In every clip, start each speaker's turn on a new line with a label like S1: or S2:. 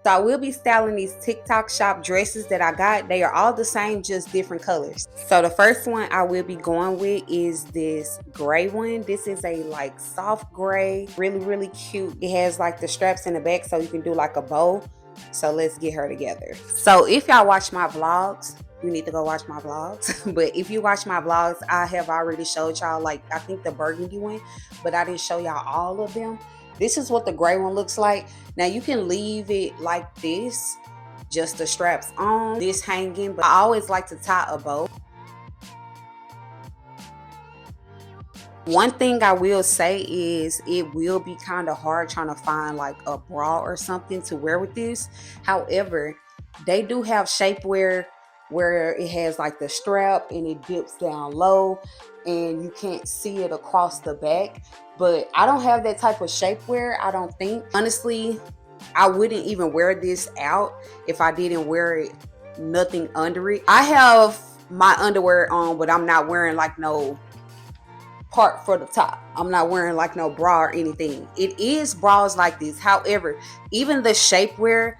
S1: So I will be styling these TikTok shop dresses that I got. They are all the same, just different colors. So the first one I will be going with is this gray one. This is a like soft gray, really cute. It has like the straps in the back so you can do like a bow. So let's get her together. So if y'all watch my vlogs, you need to go watch my vlogs. But if you watch my vlogs, I have already showed y'all, like, I think the burgundy one, but I didn't show y'all all of them. This is what the gray one looks like. Now you can leave it like this, just the straps on, this hanging, but I always like to tie a bow. One thing I will say is it will be kind of hard trying to find like a bra or something to wear with this. However, they do have shapewear where it has like the strap and it dips down low and you can't see it across the back. But I don't have that type of shapewear, I don't think. Honestly, I wouldn't even wear this out if I didn't wear it nothing under it. I have my underwear on, but I'm not wearing like no part for the top. I'm not wearing like no bra or anything. It is bras like this. However, even the shapewear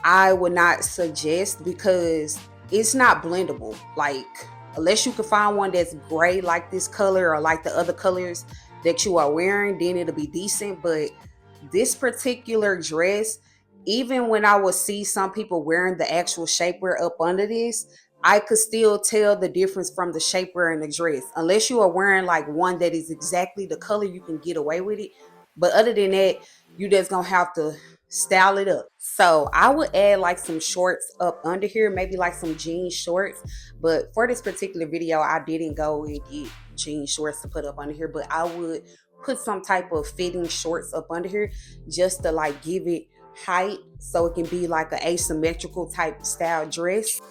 S1: I would not suggest because it's not blendable. Like, unless you can find one that's gray like this color or like the other colors that you are wearing, then it'll be decent. But this particular dress, even when I would see some people wearing the actual shapewear up under this, I could still tell the difference from the shapewear and the dress. Unless you are wearing like one that is exactly the color, you can get away with it. But other than that, you just gonna have to style it up. So I would add like some shorts up under here, maybe like some jean shorts. But for this particular video, I didn't go and get jean shorts to put up under here, but I would put some type of fitting shorts up under here just to like give it height so it can be like an asymmetrical type style dress.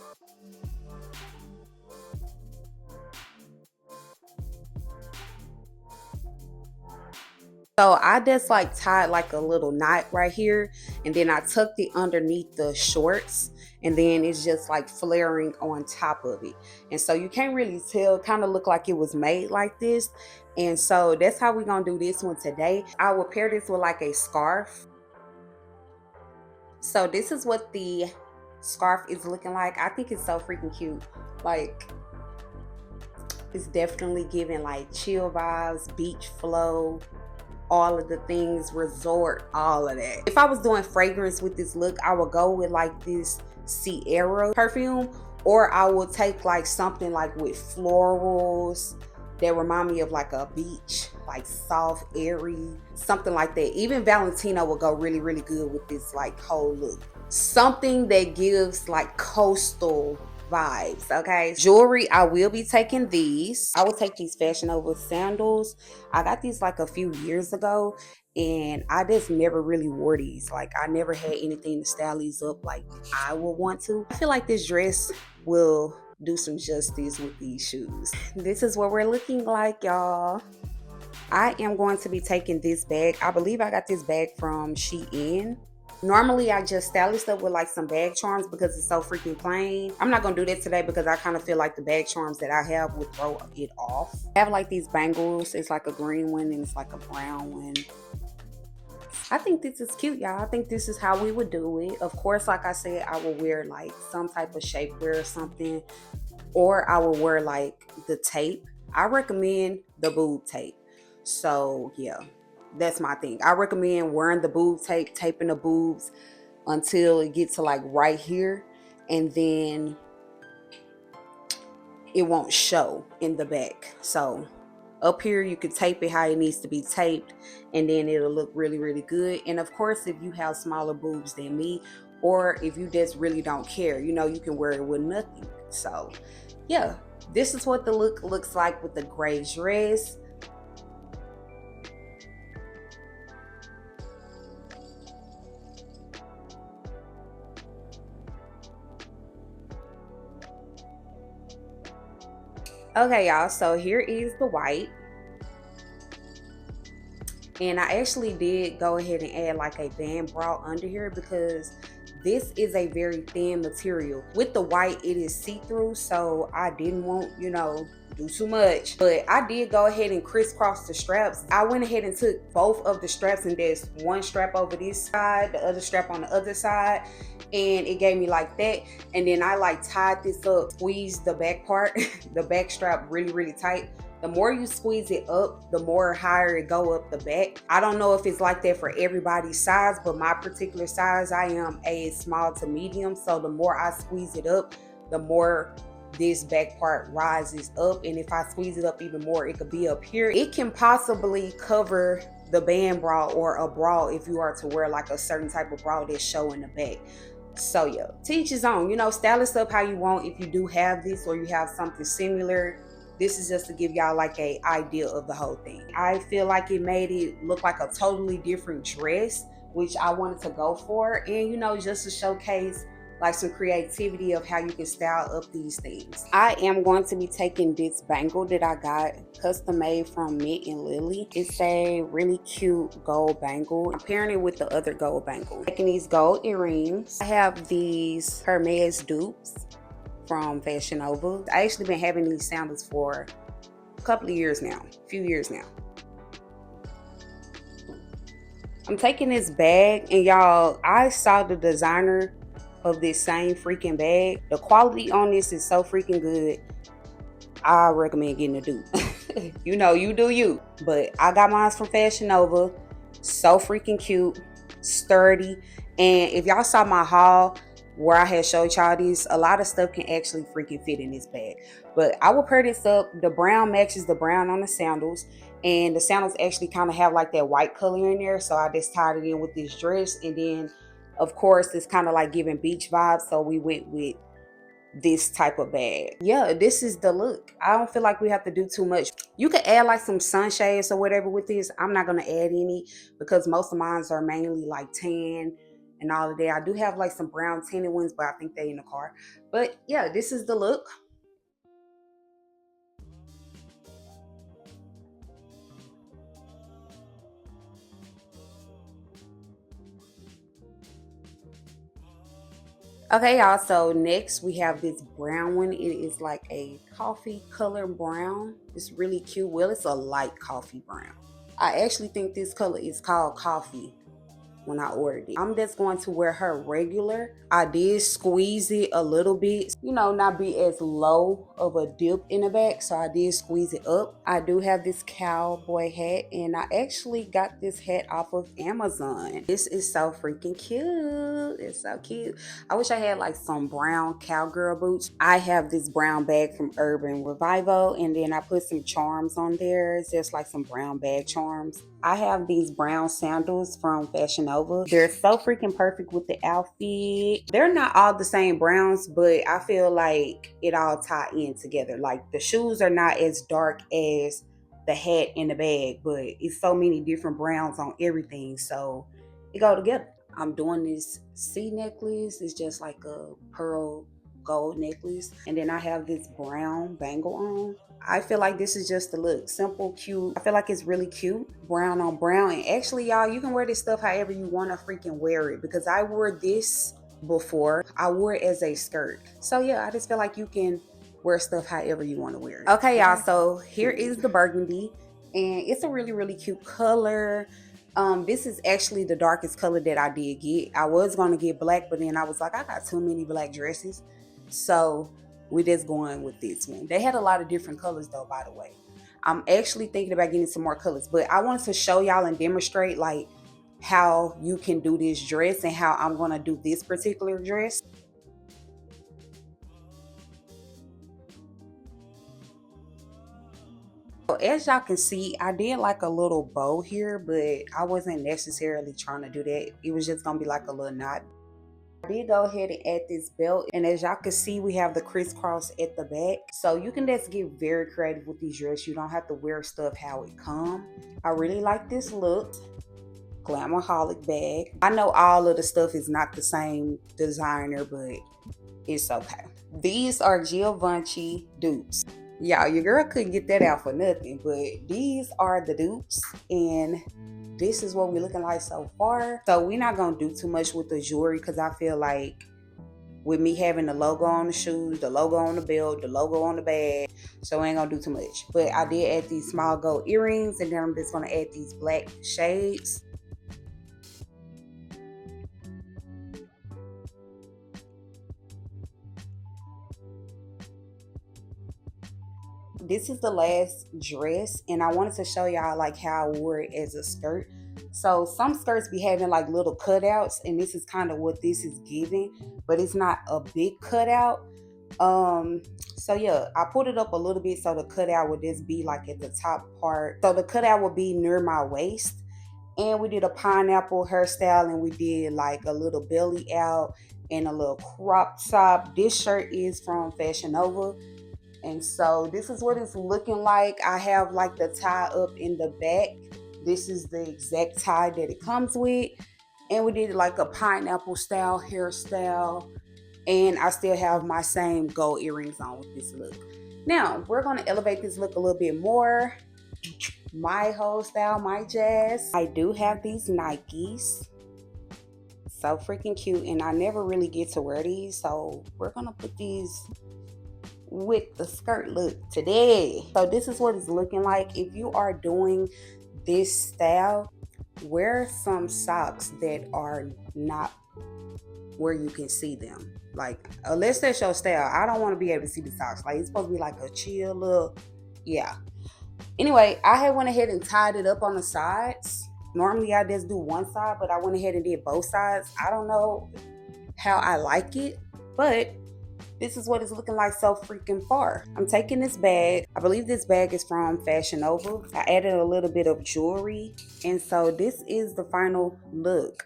S1: So I just like tied like a little knot right here, and then I tucked it underneath the shorts, and then it's just like flaring on top of it. And so you can't really tell, kind of look like it was made like this. And so that's how we're gonna do this one today. I will pair this with like a scarf. So this is what the scarf is looking like. I think it's so freaking cute. Like, it's definitely giving like chill vibes, beach flow, all of the things, resort, all of that. If I was doing fragrance with this look, I would go with like this 𝘽𝙪𝙨 perfume, or I would take like something like with florals that remind me of like a beach, like soft, airy, something like that. Even Valentino will go really good with this like whole look. Something that gives like coastal vibes. Okay, jewelry, I will be taking these. I will take these Fashionnova sandals. I got these like a few years ago and I just never really wore these. Like, I never had anything to style these up like I would want to. I feel like this dress will do some justice with these shoes. This is what we're looking like, y'all. I am going to be taking this bag. I believe I got this bag from Shein. Normally, I just style this up with like some bag charms because it's so freaking plain. I'm not gonna do that today because I kind of feel like the bag charms that I have would throw it off. I have like these bangles. It's like a green one and it's like a brown one. I think this is cute, y'all. I think this is how we would do it. Of course, like I said, I will wear like some type of shapewear or something, or I will wear like the tape. I recommend the boob tape. So yeah, that's my thing. I recommend wearing the boob tape, taping the boobs until it gets to like right here, and then it won't show in the back. So up here you can tape it how it needs to be taped, and then it'll look really good. And of course, if you have smaller boobs than me, or if you just really don't care, you know, you can wear it with nothing. So yeah, this is what the look looks like with the gray dress. Okay, y'all, so here is the white. And I actually did go ahead and add like a band bra under here because this is a very thin material. With the white, it is see-through, so I didn't want, you know, do too much. But I did go ahead and crisscross the straps. I went ahead and took both of the straps, and there's one strap over this side, the other strap on the other side, and it gave me like that. And then I like tied this up, squeezed the back part, the back strap really tight. The more you squeeze it up, the more higher it go up the back. I don't know if it's like that for everybody's size, but my particular size, I am a small to medium. So the more I squeeze it up, the more this back part rises up. And if I squeeze it up even more, it could be up here. It can possibly cover the band bra or a bra if you are to wear like a certain type of bra that's showing the back. So yeah, teach his own, you know, style this up how you want. If you do have this or you have something similar, this is just to give y'all like a idea of the whole thing. I feel like it made it look like a totally different dress, which I wanted to go for. And you know, just to showcase like some creativity of how you can style up these things. I am going to be taking this bangle that I got custom made from Mint and Lily. It's a really cute gold bangle. I'm pairing it with the other gold bangle. Taking these gold earrings. I have these Hermes dupes from Fashionnova. I actually been having these sandals for a couple of years now, a few years now. I'm taking this bag, and y'all, I saw the designer of this same freaking bag. The quality on this is so freaking good. I recommend getting a dupe. You know, you do you. But I got mine from Fashionnova. So freaking cute, sturdy. And if y'all saw my haul where I had showed y'all these, a lot of stuff can actually freaking fit in this bag. But I will pair this up. The brown matches the brown on the sandals, and the sandals actually kind of have like that white color in there, so I just tied it in with this dress. And then of course it's kind of like giving beach vibes, so we went with this type of bag. Yeah, this is the look. I don't feel like we have to do too much. You could add like some sunshades or whatever with this. I'm not gonna add any because most of mine are mainly like tan and all of that. I do have like some brown tinted ones, but I think they in the car. But yeah, this is the look. Okay, y'all, so next we have this brown one. It is like a coffee color brown. It's really cute. Well, it's a light coffee brown. I actually think this color is called coffee when I ordered it. I'm just going to wear her regular. I did squeeze it a little bit, you know, not be as low of a dip in the back, so I did squeeze it up. I do have this cowboy hat, and I actually got this hat off of Amazon. This is so freaking cute. It's so cute. I wish I had like some brown cowgirl boots. I have this brown bag from Urban Revival, and then I put some charms on there. It's just like some brown bag charms. I have these brown sandals from Fashionnova. They're so freaking perfect with the outfit. They're not all the same browns, but I feel like it all tie in together. Like the shoes are not as dark as the hat and the bag, but it's so many different browns on everything, so it go together. I'm doing this C necklace. It's just like a pearl gold necklace, and then I have this brown bangle on. I feel like this is just the look. Simple, cute. I feel like it's really cute. Brown on brown. And actually, y'all, you can wear this stuff however you want to freaking wear it, because I wore this before. I wore it as a skirt. So yeah, I just feel like you can wear stuff however you want to wear it. Okay, y'all, so here is the burgundy, and it's a really cute color. This is actually the darkest color that I did get. I was going to get black, but then I was like, I got too many black dresses, so we're just going with this one. They had a lot of different colors though, by the way. I'm actually thinking about getting some more colors, but I wanted to show y'all and demonstrate like how you can do this dress and how I'm going to do this particular dress. So as y'all can see, I did like a little bow here, but I wasn't necessarily trying to do that. It was just gonna be like a little knot. I did go ahead and add this belt, and as y'all can see, we have the crisscross at the back. So you can just get very creative with these dresses. You don't have to wear stuff how it come. I really like this look. Glamaholic bag. I know all of the stuff is not the same designer, but it's okay. These are Givenchy dupes. Y'all, your girl couldn't get that out for nothing, but these are the dupes, and this is what we're looking like so far. So we're not gonna do too much with the jewelry because I feel like with me having the logo on the shoes, the logo on the belt, the logo on the bag. So I ain't gonna do too much. But I did add these small gold earrings, and then I'm just gonna add these black shades. This is the last dress, and I wanted to show y'all like how I wore it as a skirt. So some skirts be having like little cutouts, and this is kind of what this is giving, but it's not a big cutout. So yeah, I put it up a little bit so the cutout would just be like at the top part, so the cutout would be near my waist. And we did a pineapple hairstyle, and we did like a little belly out and a little crop top. This shirt is from Fashionnova, and so this is what it's looking like. I have like the tie up in the back. This is the exact tie that it comes with. And we did like a pineapple style hairstyle. And I still have my same gold earrings on with this look. Now, we're going to elevate this look a little bit more. My whole style, my jazz. I do have these Nikes. So freaking cute. And I never really get to wear these. So we're going to put these with the skirt look today. So this is what it's looking like. If you are doing this style, wear some socks that are not where you can see them. Like, unless that's your style, I don't want to be able to see the socks. Like, it's supposed to be like a chill look. Yeah. Anyway, I had went ahead and tied it up on the sides. Normally I just do one side, but I went ahead and did both sides. I don't know how I like it, but this is what it's looking like so freaking far. I'm taking this bag. I believe this bag is from Fashion Nova. I added a little bit of jewelry. And so this is the final look.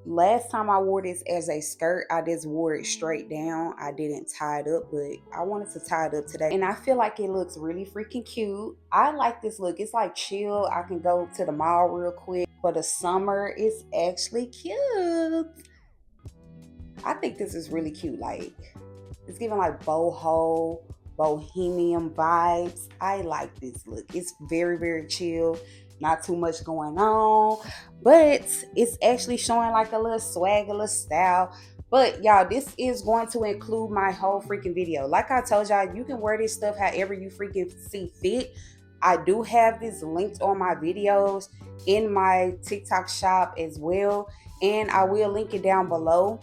S1: Last time I wore this as a skirt, I just wore it straight down. I didn't tie it up, but I wanted to tie it up today. And I feel like it looks really freaking cute. I like this look. It's like chill. I can go to the mall real quick. For the summer, it's actually cute. I think this is really cute. Like, it's giving like boho, bohemian vibes. I like this look. It's very, very chill. Not too much going on, but it's actually showing like a little swag, a little style. But y'all, this is going to include my whole freaking video. Like I told y'all, you can wear this stuff however you freaking see fit. I do have this linked on my videos in my TikTok shop as well, and I will link it down below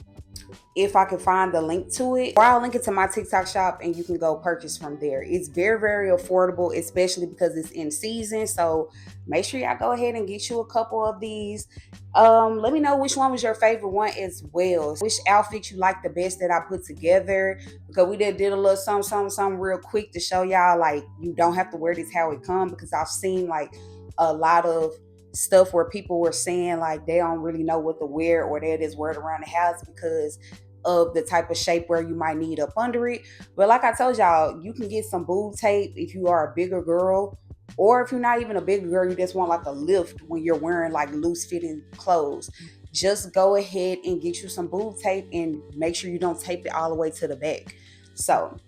S1: if I can find the link to it, or I'll link it to my TikTok shop and you can go purchase from there. It's very, very affordable, especially because it's in season. So make sure y'all go ahead and get you a couple of these. Let me know which one was your favorite one as well. Which outfit you like the best that I put together, because we did a little something real quick to show y'all like you don't have to wear this how it comes, because I've seen like a lot of stuff where people were saying like they don't really know what to wear, or they just wear it around the house because of the type of shape where you might need up under it. But like I told y'all, you can get some boob tape if you are a bigger girl, or if you're not even a bigger girl, you just want like a lift when you're wearing like loose fitting clothes. Just go ahead and get you some boob tape and make sure you don't tape it all the way to the back. So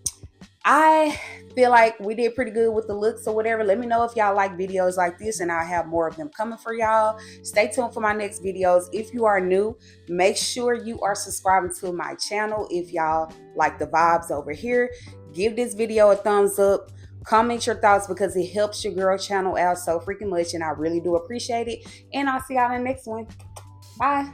S1: I feel like we did pretty good with the looks or whatever. Let me know if y'all like videos like this, and I'll have more of them coming for y'all. Stay tuned for my next videos. If you are new, make sure you are subscribing to my channel. If y'all like the vibes over here, give this video a thumbs up. Comment your thoughts, because it helps your girl channel out so freaking much, and I really do appreciate it. And I'll see y'all in the next one. Bye.